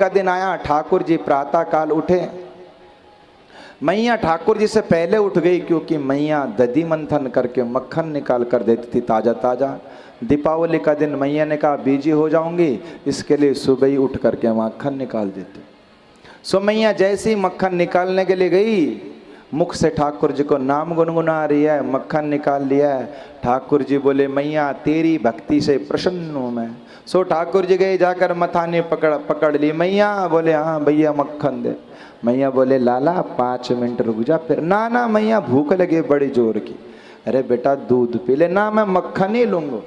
का दिन आया, ठाकुर जी प्रातः काल उठे। मैया ठाकुर जी से पहले उठ गई, क्योंकि मैया दधी मंथन करके मक्खन निकाल कर देती थी ताज़ा ताज़ा। दीपावली का दिन मैया ने कहा बिजी हो जाऊंगी, इसके लिए सुबह ही उठ करके मक्खन निकाल देती। सो मैया जैसे ही मक्खन निकालने के लिए गई, मुख से ठाकुर जी को नाम गुनगुना रही है, मक्खन निकाल लिया है। ठाकुर जी बोले मैया तेरी भक्ति से प्रसन्न हूँ मैं। सो ठाकुर जी गए, जाकर मथाने पकड़ ली मैया। बोले हाँ भैया मक्खन दे। मैया बोले लाला 5 मिनट रुक जा। फिर ना ना मैया भूख लगे बड़ी जोर की। अरे बेटा दूध पी ले। ना मैं मक्खन ही लूँगा,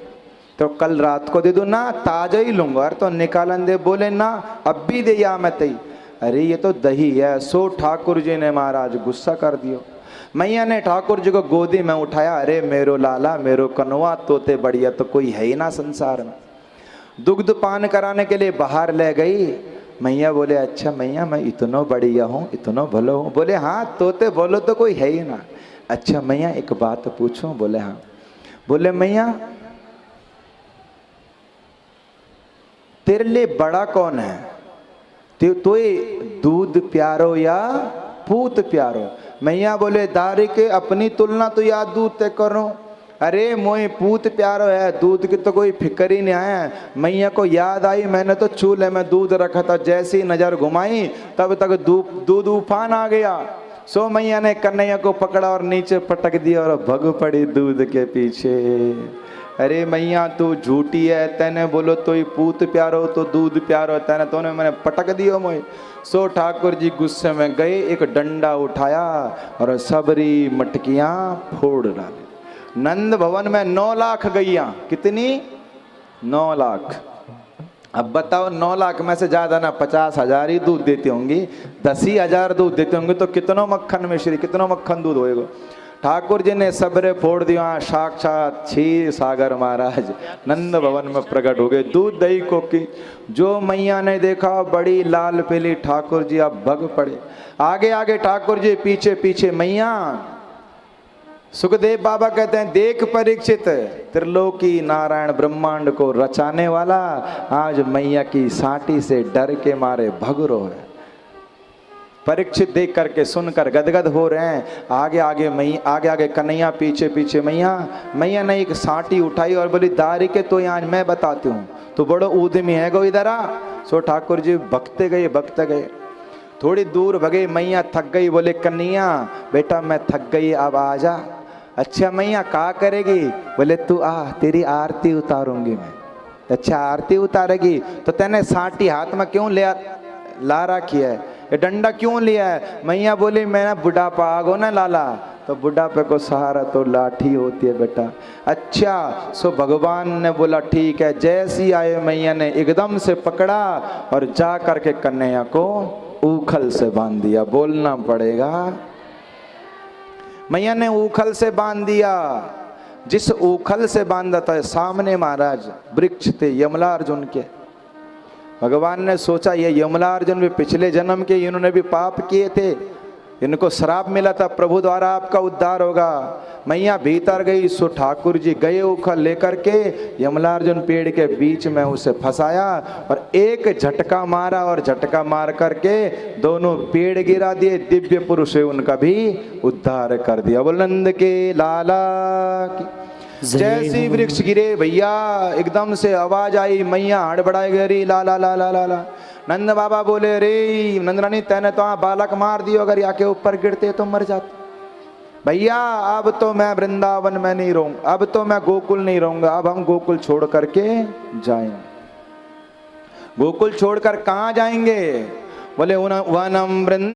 तो कल रात को दे दूँ ना, ताज़ा ही लूँगा। अरे तो निकालन दे। बोले ना अब भी दे या मैं तई। अरे ये तो दही है। सो ठाकुर जी ने महाराज गुस्सा कर दियो। मैया ने ठाकुर जी को गोदी में उठाया। अरे मेरो लाला मेरो कनवा तोते बढ़िया तो कोई है ही ना संसार में। दुग्ध पान कराने के लिए बाहर ले गई। मैया बोले अच्छा मैया मैं इतना बढ़िया हूँ, इतना भलो हूँ। बोले हाँ तोते बोलो तो कोई है ही ना। अच्छा मैया एक बात पूछूं। बोले हाँ। बोले मैया तेरे लिए बड़ा कौन है, तो दूध प्यारो या पूत प्यारो। मैया बोले दारी के अपनी तुलना तो या दूध तय करो। अरे मोए पूत प्यारो है, दूध की तो कोई फिक्र ही नहीं आया। मैया को याद आई मैंने तो चूल्हे में दूध रखा था, जैसी नजर घुमाई तब तक दूध उफान आ गया। सो मैया ने कन्हैया को पकड़ा और नीचे पटक दिया और भग पड़ी दूध के पीछे। अरे मैया तू झूठी है, तेने बोलो तो ही पूत प्यारो तो दूध प्यारो, तेने तो मैंने पटक दियो मोए। सो ठाकुर जी गुस्से में गए, एक डंडा उठाया और सबरी मटकियां फोड़ डाली। नंद भवन में 9 लाख गैया। कितनी? 9 लाख। अब बताओ 9 लाख में से ज्यादा ना 50,000 ही दूध देती होंगी, 10,000 दूध देते होंगे, तो कितनों मक्खन मिश्री, कितनों मक्खन दूध होएगा। ठाकुर जी ने सबरे फोड़ दिया। साक्षात क्षीर सागर महाराज नंद भवन में प्रकट हो गए। दूध दही कोकी जो मैया ने देखा बड़ी लाल पीली। ठाकुर जी अब भग पड़े। आगे आगे ठाकुर जी, पीछे पीछे मैया। सुखदेव बाबा कहते हैं देख परीक्षित, त्रिलोकी नारायण ब्रह्मांड को रचाने वाला आज मैया की साटी से डर के मारे भग रो है। परीक्षित देख करके सुनकर गदगद हो रहे हैं। आगे आगे मैया, आगे आगे कन्हैया, पीछे पीछे मैया। मैया ने एक साटी उठाई और बोली दारी के तो आज मैं बताती हूँ, तो बड़ो उद्यमी है गो इधर आ। सो ठाकुर जी भगते गए। थोड़ी दूर भगे, मैया थक गई। बोले कन्हैया बेटा मैं थक गई, अब आ जा। अच्छा मैया क्या करेगी? बोले तू आ, तेरी आरती उतारूंगी मैं। अच्छा आरती उतारेगी, तो तेने साटी हाथ में क्यों ला रखी है, ये डंडा क्यों लिया है? मैया बोली मैं बुढ़ापा आ गो ना लाला, तो बुढ़ापे को सहारा तो लाठी होती है बेटा। अच्छा सो भगवान ने बोला ठीक है। जैसी आए मैया ने एकदम से पकड़ा और जा करके कन्हैया को ऊखल से बांध दिया। बोलना पड़ेगा, मैया ने ऊखल से बांध दिया। जिस ऊखल से बांधा था सामने महाराज वृक्ष थे यमलार्जुन के। भगवान ने सोचा ये यमलार्जुन भी पिछले जन्म के, इन्होंने भी पाप किए थे, इनको श्राप मिला था, प्रभु द्वारा आपका उद्धार होगा। मैया भीतर गई। सो ठाकुर जी गए उखल लेकर के, यमलार्जुन पेड़ के बीच में उसे फंसाया और एक झटका मारा और झटका मार करके दोनों पेड़ गिरा दिए। दिव्य पुरुष है उनका भी उद्धार कर दिया। बोल नंद के लाला की। जैसी वृक्ष गिरे भैया एकदम से आवाज आई, मैया हड़बड़ाई गई लाला लाला लाला। नंद बाबा बोले रे नंदरानी तेने तो बालक मार दियो, अगर या के ऊपर गिरते तो मर जाते। भैया अब तो मैं वृंदावन में नहीं रहूंगा, अब तो मैं गोकुल नहीं रहूंगा, अब हम गोकुल छोड़ करके जाएंगे। गोकुल छोड़कर कहाँ जाएंगे? बोले वनम वृंद